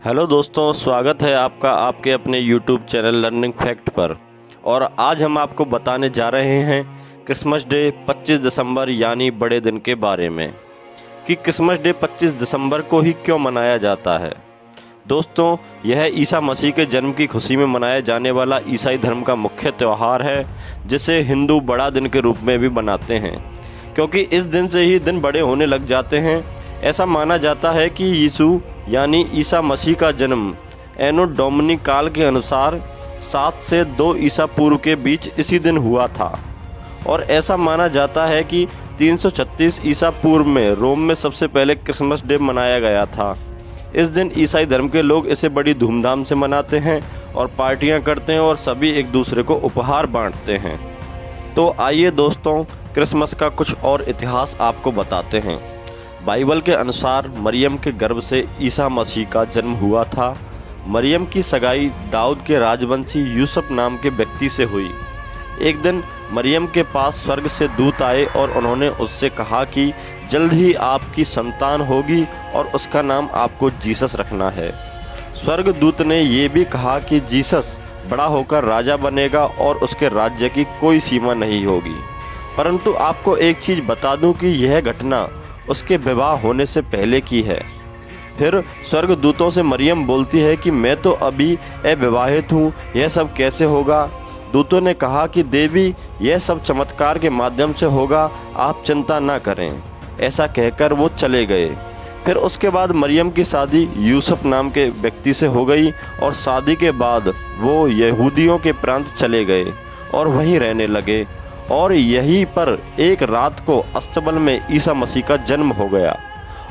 Hello दोस्तों, स्वागत है आपका आपके अपने YouTube चैनल लर्निंग फैक्ट पर। और आज हम आपको बताने जा रहे हैं क्रिसमस डे 25 दिसंबर यानी बड़े दिन के बारे में कि क्रिसमस डे 25 दिसंबर को ही क्यों मनाया जाता है। दोस्तों, यह ईसा मसीह के जन्म की खुशी में मनाया जाने वाला ईसाई धर्म का मुख्य त्यौहार है, जिसे हिंदू बड़ा दिन के रूप में भी मनाते हैं, क्योंकि इस दिन से ही दिन बड़े होने लग जाते हैं। ऐसा माना जाता है कि यीशु यानी ईसा मसीह का जन्म एनो डोमिनी काल के अनुसार 7 से 2 ईसा पूर्व के बीच इसी दिन हुआ था। और ऐसा माना जाता है कि 336 ईसा पूर्व में रोम में सबसे पहले क्रिसमस डे मनाया गया था। इस दिन ईसाई धर्म के लोग इसे बड़ी धूमधाम से मनाते हैं और पार्टियां करते हैं और सभी एक दूसरे को उपहार बांटते हैं। तो आइए दोस्तों, क्रिसमस का कुछ और इतिहास आपको बताते हैं। बाइबल के अनुसार मरियम के गर्भ से ईसा मसीह का जन्म हुआ था। मरियम की सगाई दाऊद के राजवंशी यूसुफ नाम के व्यक्ति से हुई। एक दिन मरियम के पास स्वर्ग से दूत आए और उन्होंने उससे कहा कि जल्द ही आपकी संतान होगी और उसका नाम आपको जीसस रखना है। स्वर्गदूत ने ये भी कहा कि जीसस बड़ा होकर राजा बनेगा और उसके राज्य की कोई सीमा नहीं होगी। परंतु आपको एक चीज़ बता दूं कि यह घटना उसके विवाह होने से पहले की है। फिर स्वर्गदूतों से मरियम बोलती है कि मैं तो अभी अविवाहित हूँ, यह सब कैसे होगा। दूतों ने कहा कि देवी, यह सब चमत्कार के माध्यम से होगा, आप चिंता ना करें। ऐसा कहकर वो चले गए। फिर उसके बाद मरियम की शादी यूसुफ नाम के व्यक्ति से हो गई और शादी के बाद वो यहूदियों के प्रांत चले गए और वहीं रहने लगे। और यहीं पर एक रात को अस्तबल में ईसा मसीह का जन्म हो गया।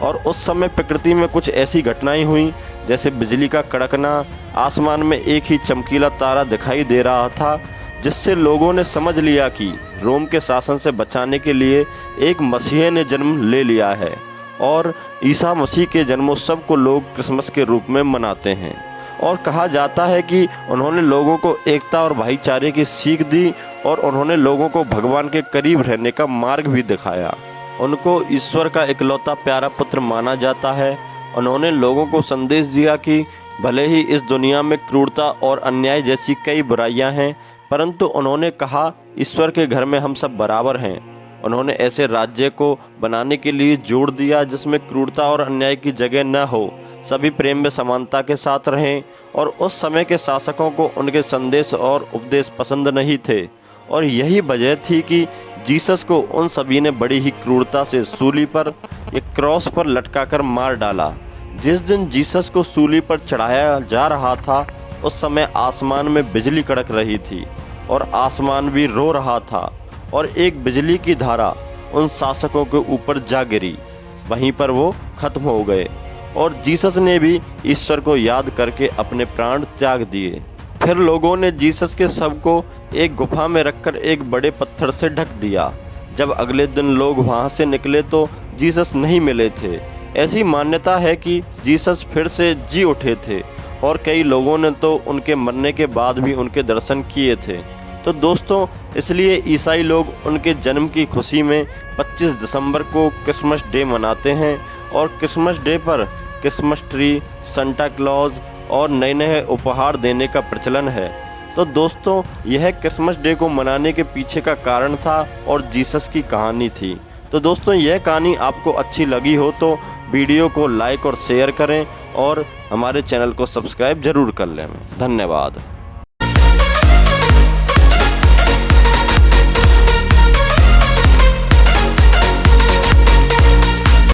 और उस समय प्रकृति में कुछ ऐसी घटनाएं हुई जैसे बिजली का कड़कना, आसमान में एक ही चमकीला तारा दिखाई दे रहा था, जिससे लोगों ने समझ लिया कि रोम के शासन से बचाने के लिए एक मसीह ने जन्म ले लिया है। और ईसा मसीह के जन्मोत्सव को लोग क्रिसमस के रूप में मनाते हैं। और कहा जाता है कि उन्होंने लोगों को एकता और भाईचारे की सीख दी और उन्होंने लोगों को भगवान के करीब रहने का मार्ग भी दिखाया। उनको ईश्वर का इकलौता प्यारा पुत्र माना जाता है। उन्होंने लोगों को संदेश दिया कि भले ही इस दुनिया में क्रूरता और अन्याय जैसी कई बुराइयां हैं, परंतु उन्होंने कहा ईश्वर के घर में हम सब बराबर हैं। उन्होंने ऐसे राज्य को बनाने के लिए जोर दिया जिसमें क्रूरता और अन्याय की जगह न हो, सभी प्रेम में समानता के साथ रहें। और उस समय के शासकों को उनके संदेश और उपदेश पसंद नहीं थे। और यही वजह थी कि जीसस को उन सभी ने बड़ी ही क्रूरता से सूली पर एक क्रॉस पर लटकाकर मार डाला। जिस दिन जीसस को सूली पर चढ़ाया जा रहा था, उस समय आसमान में बिजली कड़क रही थी और आसमान भी रो रहा था। और एक बिजली की धारा उन शासकों के ऊपर जा गिरी। वहीं पर वो खत्म हो गए और जीसस ने भी ईश्वर को याद करके अपने प्राण त्याग दिए। फिर लोगों ने जीसस के शव को एक गुफा में रखकर एक बड़े पत्थर से ढक दिया। जब अगले दिन लोग वहां से निकले तो जीसस नहीं मिले थे। ऐसी मान्यता है कि जीसस फिर से जी उठे थे और कई लोगों ने तो उनके मरने के बाद भी उनके दर्शन किए थे। तो दोस्तों, इसलिए ईसाई लोग उनके जन्म की खुशी में 25 दिसंबर को क्रिसमस डे मनाते हैं। और क्रिसमस डे पर क्रिसमस ट्री, सांता क्लॉज और नए नए उपहार देने का प्रचलन है। तो दोस्तों, यह क्रिसमस डे को मनाने के पीछे का कारण था और जीसस की कहानी थी। तो दोस्तों, यह कहानी आपको अच्छी लगी हो तो वीडियो को लाइक और शेयर करें और हमारे चैनल को सब्सक्राइब जरूर कर लें। धन्यवाद।